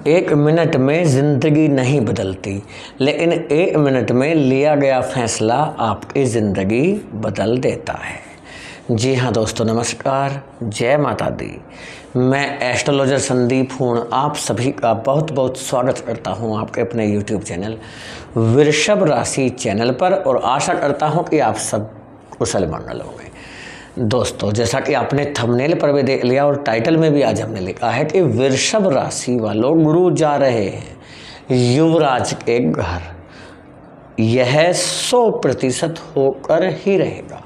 एक मिनट में ज़िंदगी नहीं बदलती, लेकिन एक मिनट में लिया गया फैसला आपकी ज़िंदगी बदल देता है। जी हाँ दोस्तों, नमस्कार, जय माता दी। मैं एस्ट्रोलॉजर संदीप हूँ, आप सभी का बहुत बहुत स्वागत करता हूँ आपके अपने यूट्यूब चैनल वृषभ राशि चैनल पर, और आशा करता हूँ कि आप सब कुशल मंगल होंगे। दोस्तों, जैसा कि आपने थंबनेल पर भी देख लिया और टाइटल में भी आज हमने लिखा है कि वृषभ राशि वालों गुरु जा रहे हैं युवराज के घर। यह 100% होकर ही रहेगा।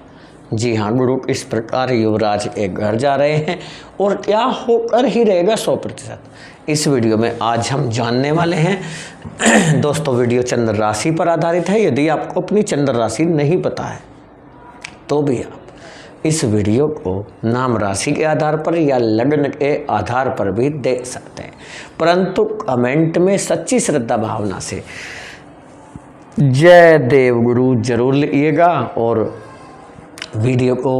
जी हाँ, गुरु इस प्रकार युवराज के घर जा रहे हैं, और क्या होकर ही रहेगा 100%। इस वीडियो में आज हम जानने वाले हैं। दोस्तों, वीडियो चंद्र राशि पर आधारित है। यदि आपको अपनी चंद्र राशि नहीं पता है तो भी आप इस वीडियो को नाम राशि के आधार पर या लग्न के आधार पर भी देख सकते हैं, परंतु कमेंट में सच्ची श्रद्धा भावना से जय देव गुरु जरूर लिखिएगा। और वीडियो को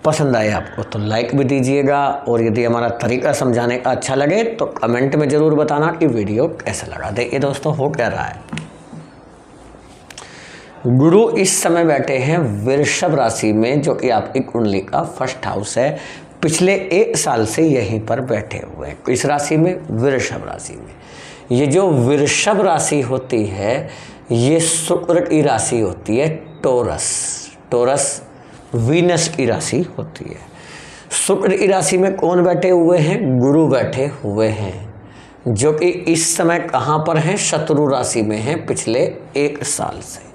पसंद आए आपको तो लाइक भी दीजिएगा, और यदि हमारा तरीका समझाने का अच्छा लगे तो कमेंट में ज़रूर बताना कि वीडियो कैसा लगा। देखिए दोस्तों, हो क्या रहा है। गुरु इस समय बैठे हैं वृषभ राशि में, जो कि आपकी कुंडली का फर्स्ट हाउस है। पिछले 1 साल से यहीं पर बैठे हुए हैं, इस राशि में, वृषभ राशि में। ये जो वृषभ राशि होती है, ये शुक्र की राशि होती है, टोरस वीनस की राशि होती है। शुक्र की राशि में कौन बैठे हुए हैं? गुरु बैठे हुए हैं, जो कि इस समय कहाँ पर हैं? शत्रु राशि में हैं पिछले 1 साल से।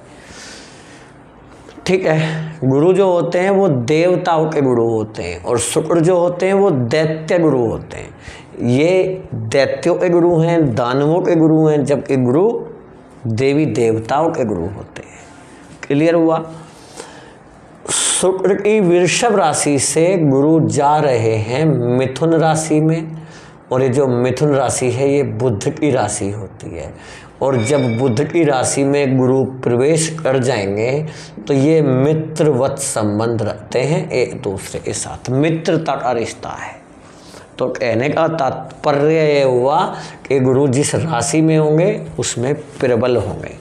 ठीक है, गुरु जो होते हैं वो देवताओं के गुरु होते हैं, और शुक्र जो होते हैं वो दैत्य गुरु होते हैं। ये दैत्यों के गुरु हैं, दानवों के गुरु हैं, जबकि गुरु देवी देवताओं के गुरु होते हैं। क्लियर हुआ? शुक्र की वृषभ राशि से गुरु जा रहे हैं मिथुन राशि में, और ये जो मिथुन राशि है ये बुध की राशि होती है। और जब बुध की राशि में गुरु प्रवेश कर जाएंगे तो ये मित्रवत संबंध रखते हैं एक दूसरे के साथ, मित्रता का रिश्ता है। तो कहने का तात्पर्य ये हुआ कि गुरु जिस राशि में होंगे उसमें प्रबल होंगे,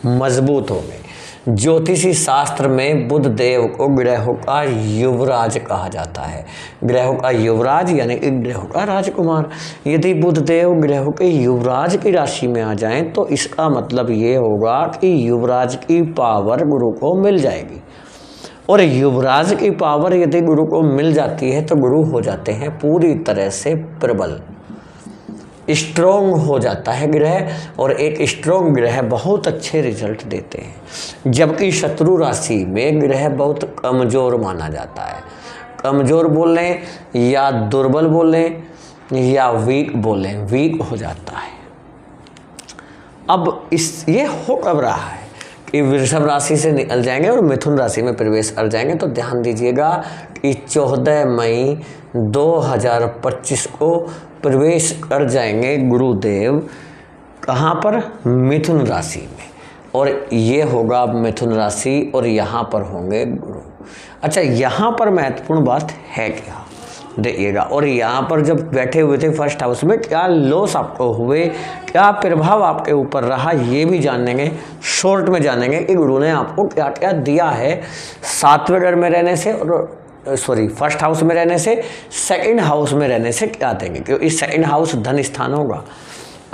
मजबूत होंगे। ज्योतिषी शास्त्र में बुध देव को ग्रहों का युवराज कहा जाता है। ग्रहों का युवराज यानी कि ग्रहों का राजकुमार। यदि बुध देव ग्रहों के युवराज की राशि में आ जाएं तो इसका मतलब ये होगा कि युवराज की पावर गुरु को मिल जाएगी, और युवराज की पावर यदि गुरु को मिल जाती है तो गुरु हो जाते हैं पूरी तरह से प्रबल, स्ट्रोंग हो जाता है ग्रह, और एक स्ट्रोंग ग्रह बहुत अच्छे रिजल्ट देते हैं। जबकि शत्रु राशि में ग्रह बहुत कमज़ोर माना जाता है। कमज़ोर बोलें या दुर्बल बोलें या वीक बोलें, वीक हो जाता है। अब ये हो कब रहा है कि वृषभ राशि से निकल जाएंगे और मिथुन राशि में प्रवेश कर जाएंगे, तो ध्यान दीजिएगा कि 14 मई 2025 को प्रवेश कर जाएंगे गुरुदेव। कहाँ पर? मिथुन राशि में, और ये होगा मिथुन राशि, और यहाँ पर होंगे गुरु। अच्छा, यहाँ पर महत्वपूर्ण बात है क्या, देखिएगा। और यहाँ पर जब बैठे हुए थे फर्स्ट हाउस में, क्या लॉस आपको हुए, क्या प्रभाव आपके ऊपर रहा, ये भी जानेंगे, शॉर्ट में जानेंगे कि गुरु ने आपको क्या क्या दिया है 7वें घर में रहने से, और फर्स्ट हाउस में रहने से, सेकंड हाउस में रहने से क्या देंगे, क्योंकि सेकंड हाउस धन स्थान होगा।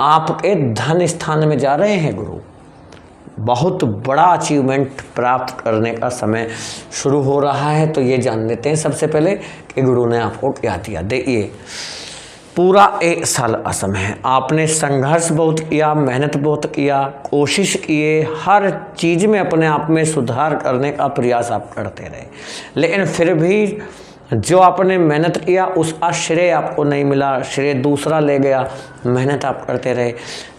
आपके धन स्थान में जा रहे हैं गुरु। बहुत बड़ा अचीवमेंट प्राप्त करने का समय शुरू हो रहा है। तो ये जान लेते हैं सबसे पहले कि गुरु ने आपको क्या दिया। देखिए, पूरा 1 साल असम है, आपने संघर्ष बहुत किया, मेहनत बहुत किया, कोशिश किए, हर चीज़ में अपने आप में सुधार करने का प्रयास आप करते रहे, लेकिन फिर भी जो आपने मेहनत किया उसका श्रेय आपको नहीं मिला, श्रेय दूसरा ले गया। मेहनत आप करते रहे,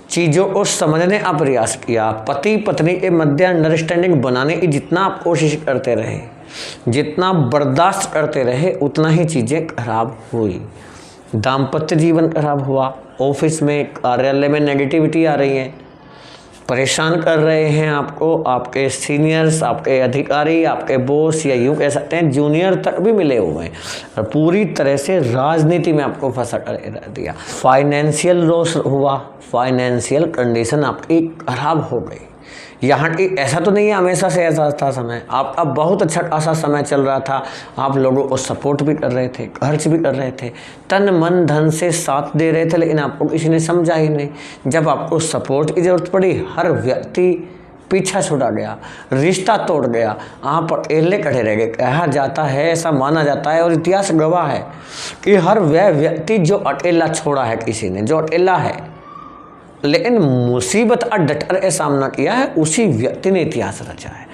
चीज़ों को समझने का प्रयास किया, पति पत्नी के मध्य अंडरस्टैंडिंग बनाने की जितना आप कोशिश करते रहे, जितना बर्दाश्त करते रहे, उतना ही चीज़ें खराब हुई। दाम्पत्य जीवन खराब हुआ, ऑफिस में, कार्यालय में नेगेटिविटी आ रही है, परेशान कर रहे हैं आपको, आपके सीनियर्स, आपके अधिकारी, आपके बॉस, या यूँ कह सकते हैं जूनियर तक भी मिले हुए हैं, और पूरी तरह से राजनीति में आपको फंसा कर दिया। फाइनेंशियल लॉस हुआ, फाइनेंशियल कंडीशन आपकी खराब हो गई। यहाँ की ऐसा तो नहीं है हमेशा से ऐसा था समय, आपका बहुत अच्छा खासा समय चल रहा था, आप लोगों को सपोर्ट भी कर रहे थे, खर्च भी कर रहे थे, तन मन धन से साथ दे रहे थे, लेकिन आपको किसी ने समझा ही नहीं। जब आपको सपोर्ट की ज़रूरत पड़ी, हर व्यक्ति पीछा छुड़ा गया, रिश्ता तोड़ गया, आप अकेले खड़े रह गए। कहा जाता है, ऐसा माना जाता है और इतिहास गवाह है कि हर वह व्यक्ति जो अकेला छोड़ा है किसी ने, जो अकेला है लेकिन मुसीबत और डटर का सामना किया है, उसी व्यक्ति ने इतिहास रचा है।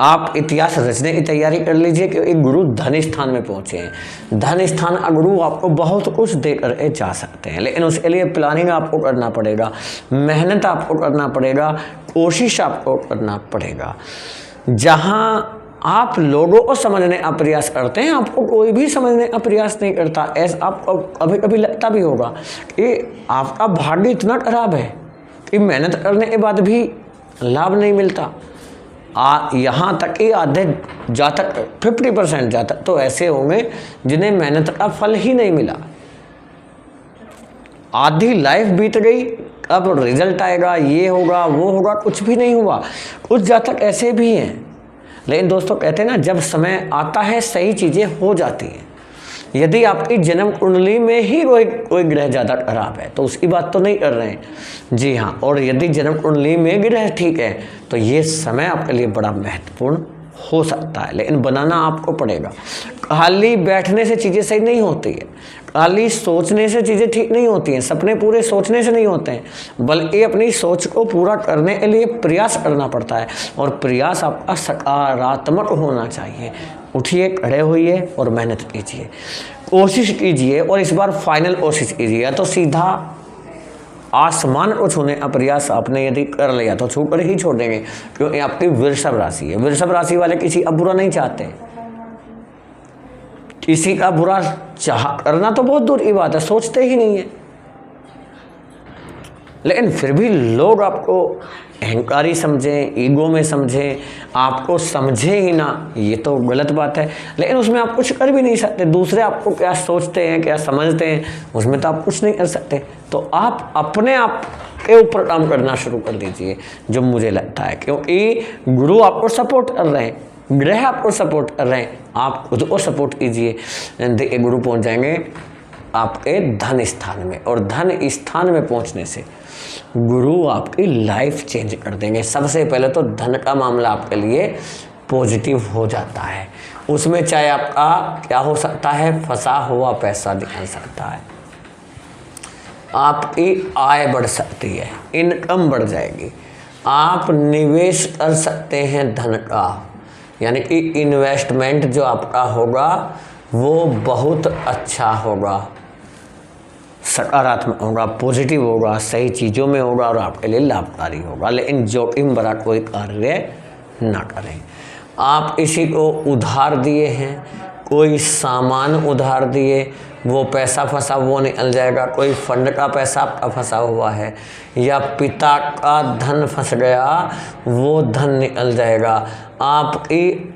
आप इतिहास रचने की तैयारी कर लीजिए कि एक गुरु धन स्थान में पहुंचे हैं। धन स्थान का गुरु आपको बहुत कुछ देकर जा सकते हैं, लेकिन उसके लिए प्लानिंग आपको करना पड़ेगा, मेहनत आपको करना पड़ेगा, कोशिश आपको करना पड़ेगा। जहाँ आप लोगों को समझने का प्रयास करते हैं, आपको कोई भी समझने का प्रयास नहीं करता। ऐसा आपको कभी कभी लगता भी होगा कि आपका भाग्य इतना खराब है कि मेहनत करने के बाद भी लाभ नहीं मिलता। यहाँ तक कि आधे जातक 50% जातक तो ऐसे होंगे जिन्हें मेहनत का फल ही नहीं मिला। आधी लाइफ बीत गई, अब रिजल्ट आएगा, ये होगा, वो होगा, कुछ भी नहीं हुआ। कुछ जातक ऐसे भी हैं। लेकिन दोस्तों कहते हैं ना, जब समय आता है सही चीज़ें हो जाती हैं। यदि आपकी जन्म कुंडली में ही कोई ग्रह ज़्यादा खराब है तो उसकी बात तो नहीं कर रहे हैं, जी हाँ, और यदि जन्म कुंडली में ग्रह ठीक है तो ये समय आपके लिए बड़ा महत्वपूर्ण हो सकता है, लेकिन बनाना आपको पड़ेगा। खाली बैठने से चीज़ें सही नहीं होती है, खाली सोचने से चीज़ें ठीक नहीं होती हैं, सपने पूरे सोचने से नहीं होते हैं, बल्कि अपनी सोच को पूरा करने के लिए प्रयास करना पड़ता है, और प्रयास आपका सकारात्मक होना चाहिए। उठिए, खड़े होइए और मेहनत कीजिए, कोशिश कीजिए, और इस बार फाइनल कोशिश कीजिए। या तो सीधा आसमान को छूने का प्रयास आपने यदि कर लिया तो छू कर ही छोड़ देंगे, क्योंकि आपकी वृषभ राशि है। वृषभ राशि वाले किसी का बुरा नहीं चाहते, किसी का बुरा चाह करना तो बहुत दूर की बात है, सोचते ही नहीं है। लेकिन फिर भी लोग आपको अहंकारी समझें, ईगो में समझें, आपको समझे ही ना, ये तो गलत बात है। लेकिन उसमें आप कुछ कर भी नहीं सकते। दूसरे आपको क्या सोचते हैं, क्या समझते हैं, उसमें तो आप कुछ नहीं कर सकते। तो आप अपने आप के ऊपर काम करना शुरू कर दीजिए, जो मुझे लगता है, क्योंकि गुरु आपको सपोर्ट कर रहे हैं, ग्रह आपको सपोर्ट कर रहे हैं, आप खुद को सपोर्ट कीजिए। देखिए, गुरु पहुंच जाएंगे आपके धन स्थान में, और धन स्थान में पहुंचने से गुरु आपकी लाइफ चेंज कर देंगे। सबसे पहले तो धन का मामला आपके लिए पॉजिटिव हो जाता है। उसमें चाहे आपका क्या हो सकता है, फंसा हुआ पैसा निकल सकता है, आपकी आय बढ़ सकती है, इनकम बढ़ जाएगी, आप निवेश कर सकते हैं धन का, यानी कि इन्वेस्टमेंट जो आपका होगा वो बहुत अच्छा होगा, सकारात्मक होगा, पॉजिटिव होगा, सही चीज़ों में होगा और आपके लिए लाभकारी होगा। लेकिन जोखिम भरा कोई कार्य ना करें। आप किसी को उधार दिए हैं, कोई सामान उधार दिए, वो पैसा फंसा वो निकल जाएगा। कोई फंड का पैसा आपका फंसा हुआ है, या पिता का धन फंस गया, वो धन निकल जाएगा। आपकी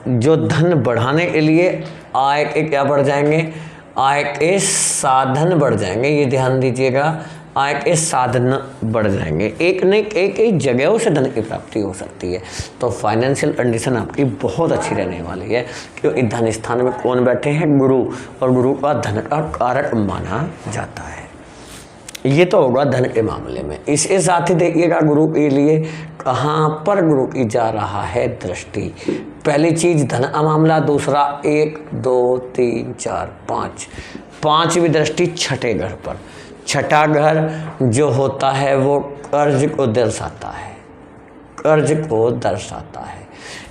जो धन बढ़ाने के लिए आय के क्या बढ़ जाएंगे, आय के साधन बढ़ जाएंगे। ये ध्यान दीजिएगा, आय के साधन बढ़ जाएंगे। एक न एक जगहों से धन की प्राप्ति हो सकती है। तो फाइनेंशियल कंडीशन आपकी बहुत अच्छी रहने वाली है, क्योंकि धन स्थान में कौन बैठे हैं, गुरु, और गुरु का धन का कारक माना जाता है। ये तो होगा धन के मामले में। इसके साथ ही देखिएगा गुरु के लिए कहाँ पर गुरु की जा रहा है दृष्टि। पहली चीज धन का मामला, दूसरा 1 2 3 4 5 पांचवी दृष्टि छठे घर पर। छठा घर जो होता है वो कर्ज को दर्शाता है, कर्ज को दर्शाता है।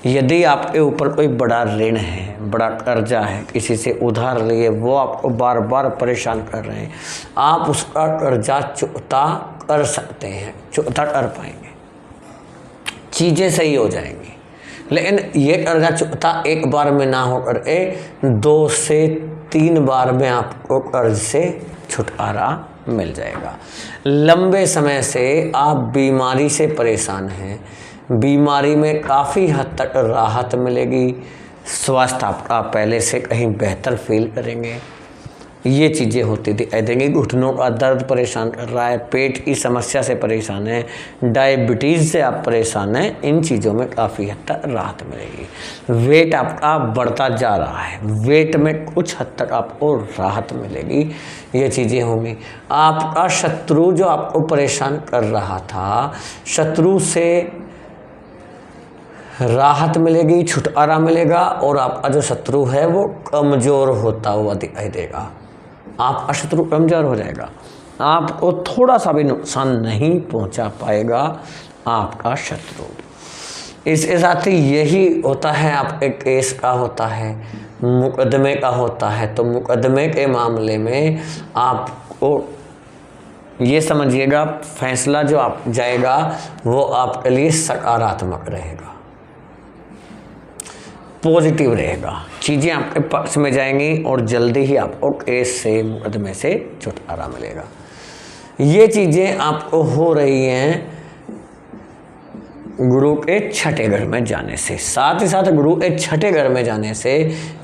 यदि आपके ऊपर कोई बड़ा ऋण है, बड़ा कर्जा है, किसी से उधार लिए, वो आपको बार बार परेशान कर रहे हैं, आप उसका कर्जा चुकता कर सकते हैं, चुकता कर पाएंगे, चीज़ें सही हो जाएंगी। लेकिन ये कर्जा चुकता एक बार में ना होकर 2 से 3 बार में आपको कर्ज से छुटकारा मिल जाएगा। लंबे समय से आप बीमारी से परेशान हैं, बीमारी में काफ़ी हद तक राहत मिलेगी, स्वास्थ्य आपका पहले से कहीं बेहतर फील करेंगे। ये चीज़ें होती दिखाई देंगी। घुटनों का दर्द परेशान कर रहा है, पेट की समस्या से परेशान है, डायबिटीज़ से आप परेशान हैं, इन चीज़ों में काफ़ी हद तक राहत मिलेगी। वेट आपका बढ़ता जा रहा है, वेट में कुछ हद तक आपको राहत मिलेगी, ये चीज़ें होंगी। आपका शत्रु जो आपको परेशान कर रहा था, शत्रु से राहत मिलेगी, छुटकारा मिलेगा और आपका जो शत्रु है वो कमज़ोर होता हुआ दिखाई देगा। आपका शत्रु कमज़ोर हो जाएगा, आपको थोड़ा सा भी नुकसान नहीं पहुंचा पाएगा आपका शत्रु। इसके साथ ही यही होता है, आपके केस का होता है, मुकदमे का होता है। तो मुकदमे के मामले में आपको ये समझिएगा, फैसला जो आप जाएगा वो आपके लिए सकारात्मक रहेगा, पॉजिटिव रहेगा, चीज़ें आपके पक्ष में जाएंगी और जल्दी ही आपको केस से, मुकदमे से छुटकारा मिलेगा। ये चीज़ें आपको हो रही हैं गुरु के छठे घर में जाने से। साथ ही साथ गुरु के छठे घर में जाने से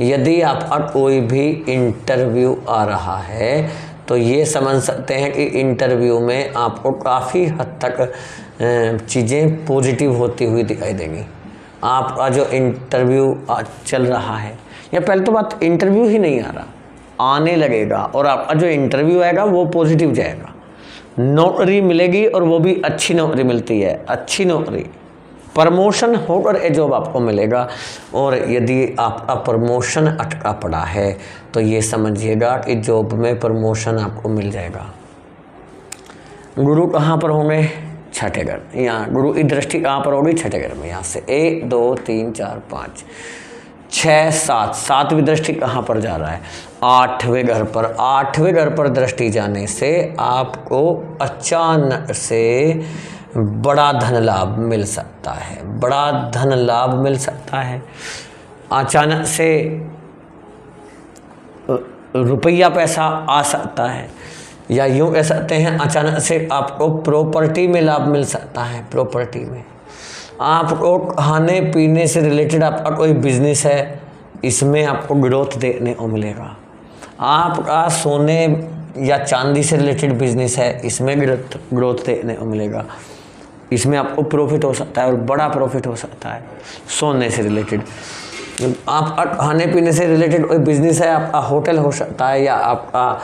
यदि आपका कोई भी इंटरव्यू आ रहा है तो ये समझ सकते हैं कि इंटरव्यू में आपको काफ़ी हद तक चीज़ें पॉजिटिव होती हुई दिखाई देंगी। आपका जो इंटरव्यू चल रहा है, या पहले तो बात इंटरव्यू ही नहीं आ रहा, आने लगेगा और आपका जो इंटरव्यू आएगा वो पॉजिटिव जाएगा। नौकरी मिलेगी और वो भी अच्छी नौकरी मिलती है, अच्छी नौकरी, प्रमोशन होकर ये जॉब आपको मिलेगा। और यदि आपका प्रमोशन अटका पड़ा है तो ये समझिएगा कि जॉब में प्रमोशन आपको मिल जाएगा। गुरु कहाँ पर होंगे? छठे घर। यहाँ गुरु की दृष्टि कहाँ पर होगी? छठे घर में। यहाँ से 1 2 3 4 5 6 7, सातवीं दृष्टि कहाँ पर जा रहा है? 8वें घर पर। 8वें घर पर दृष्टि जाने से आपको अचानक से बड़ा धन लाभ मिल सकता है, बड़ा धन लाभ मिल सकता है। अचानक से रुपया पैसा आ सकता है, या यूँ कह सकते हैं अचानक से आपको प्रॉपर्टी में लाभ मिल सकता है। प्रॉपर्टी में आपको खाने पीने से रिलेटेड आपका कोई बिजनेस है, इसमें आपको ग्रोथ देखने को मिलेगा। आपका सोने या चांदी से रिलेटेड बिजनेस है, इसमें ग्रोथ देखने को मिलेगा। इसमें आपको प्रॉफिट हो सकता है और बड़ा प्रॉफिट हो सकता है। सोने से रिलेटेड, आपका खाने पीने से रिलेटेड कोई बिजनेस है, आपका होटल हो सकता है या आपका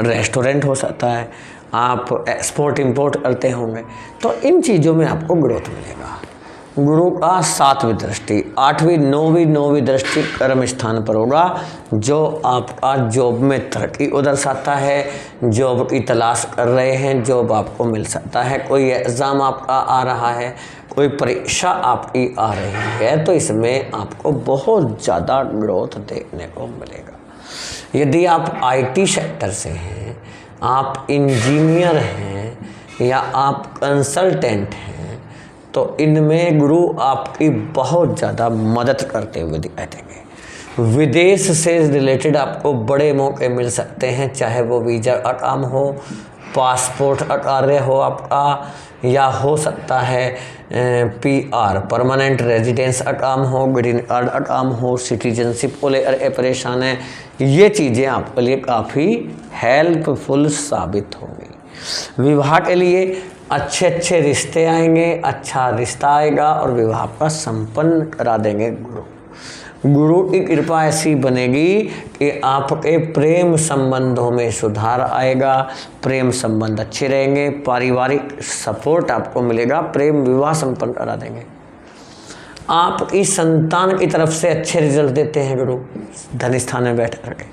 रेस्टोरेंट हो सकता है, आप एक्सपोर्ट इंपोर्ट करते होंगे, तो इन चीज़ों में आपको ग्रोथ मिलेगा। गुरु का 7वीं दृष्टि, 8वीं 9वीं दृष्टि कर्म स्थान पर होगा, जो आपका जॉब में तरक्की को दर्शाता है। जॉब की तलाश कर रहे हैं, जॉब आपको मिल सकता है। कोई एग्ज़ाम आपका आ रहा है, कोई परीक्षा आपकी आ रही है, तो इसमें आपको बहुत ज़्यादा ग्रोथ देखने को मिलेगा। यदि आप IT सेक्टर से हैं, आप इंजीनियर हैं या आप कंसल्टेंट हैं, तो इनमें गुरु आपकी बहुत ज़्यादा मदद करते हुए दिखाई देंगे। विदेश से रिलेटेड आपको बड़े मौके मिल सकते हैं, चाहे वो वीज़ा का काम हो, पासपोर्ट का कार्य हो आपका, या हो सकता है PR परमानेंट रेजिडेंस का काम हो, ग्रीन कार्ड का काम हो, सिटीजनशिप को लेकर परेशान है। ये चीज़ें आपके लिए काफ़ी हेल्पफुल साबित होंगी। विवाह के लिए अच्छे अच्छे रिश्ते आएंगे, अच्छा रिश्ता आएगा और विवाह का संपन्न करा देंगे गुरु। गुरु की कृपा ऐसी बनेगी कि आपके प्रेम संबंधों में सुधार आएगा, प्रेम संबंध अच्छे रहेंगे, पारिवारिक सपोर्ट आपको मिलेगा, प्रेम विवाह संपन्न करा देंगे। आपकी संतान की तरफ से अच्छे रिजल्ट देते हैं गुरु धन स्थान में बैठ करके।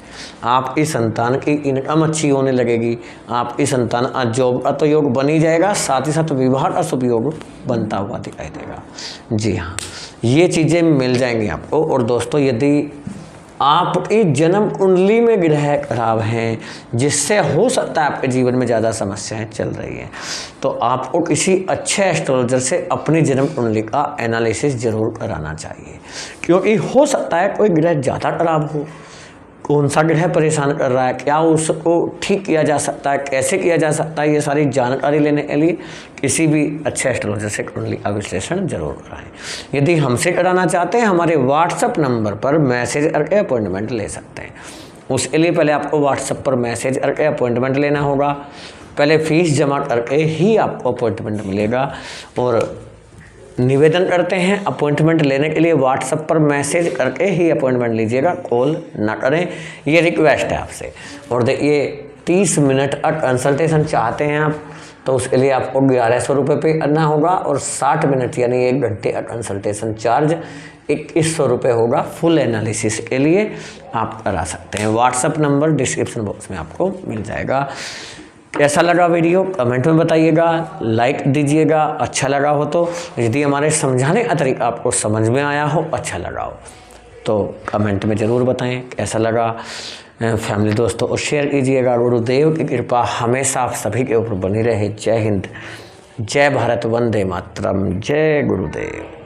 आपकी संतान की इनकम अच्छी होने लगेगी, आपकी संतान आज जॉब का तो योग बन ही जाएगा, साथ ही साथ विवाह का शुभ योग बनता हुआ दिखाई देगा। जी हाँ, ये चीज़ें मिल जाएंगी आपको। और दोस्तों, यदि आपकी जन्म कुंडली में ग्रह खराब हैं, जिससे हो सकता है आपके जीवन में ज़्यादा समस्याएं चल रही हैं, तो आपको किसी अच्छे एस्ट्रोलॉजर से अपनी जन्म कुंडली का एनालिसिस जरूर कराना चाहिए, क्योंकि हो सकता है कोई ग्रह ज़्यादा खराब हो, कौन सा ग्रह परेशान कर रहा है, क्या उसको ठीक किया जा सकता है, कैसे किया जा सकता है, ये सारी जानकारी लेने के लिए किसी भी अच्छे एस्ट्रोलॉजर से कुंडली का विश्लेषण जरूर कराएं। यदि हमसे कराना चाहते हैं हमारे व्हाट्सएप नंबर पर मैसेज करके अपॉइंटमेंट ले सकते हैं। उसके लिए पहले आपको व्हाट्सएप पर मैसेज करके अपॉइंटमेंट लेना होगा, पहले फीस जमा करके ही आपको अपॉइंटमेंट मिलेगा। और निवेदन करते हैं अपॉइंटमेंट लेने के लिए व्हाट्सएप पर मैसेज करके ही अपॉइंटमेंट लीजिएगा, कॉल ना करें, ये रिक्वेस्ट है आपसे। और ये 30 मिनट का कंसल्टेशन चाहते हैं आप तो उसके लिए आपको 1100 रुपये पे करना होगा, और 60 मिनट यानी 1 घंटे का कंसल्टेशन चार्ज 2100 रुपये होगा। फुल एनालिसिस के लिए आप करा सकते हैं। व्हाट्सएप नंबर डिस्क्रिप्शन बॉक्स में आपको मिल जाएगा। कैसा लगा वीडियो कमेंट में बताइएगा, लाइक दीजिएगा अच्छा लगा हो तो। यदि हमारे समझाने का तरीका आपको समझ में आया हो, अच्छा लगा हो तो कमेंट में ज़रूर बताएं कैसा लगा। फैमिली दोस्तों को शेयर कीजिएगा। गुरुदेव की कृपा हमेशा आप सभी के ऊपर बनी रहे। जय हिंद, जय भारत, वंदे मातरम, जय गुरुदेव।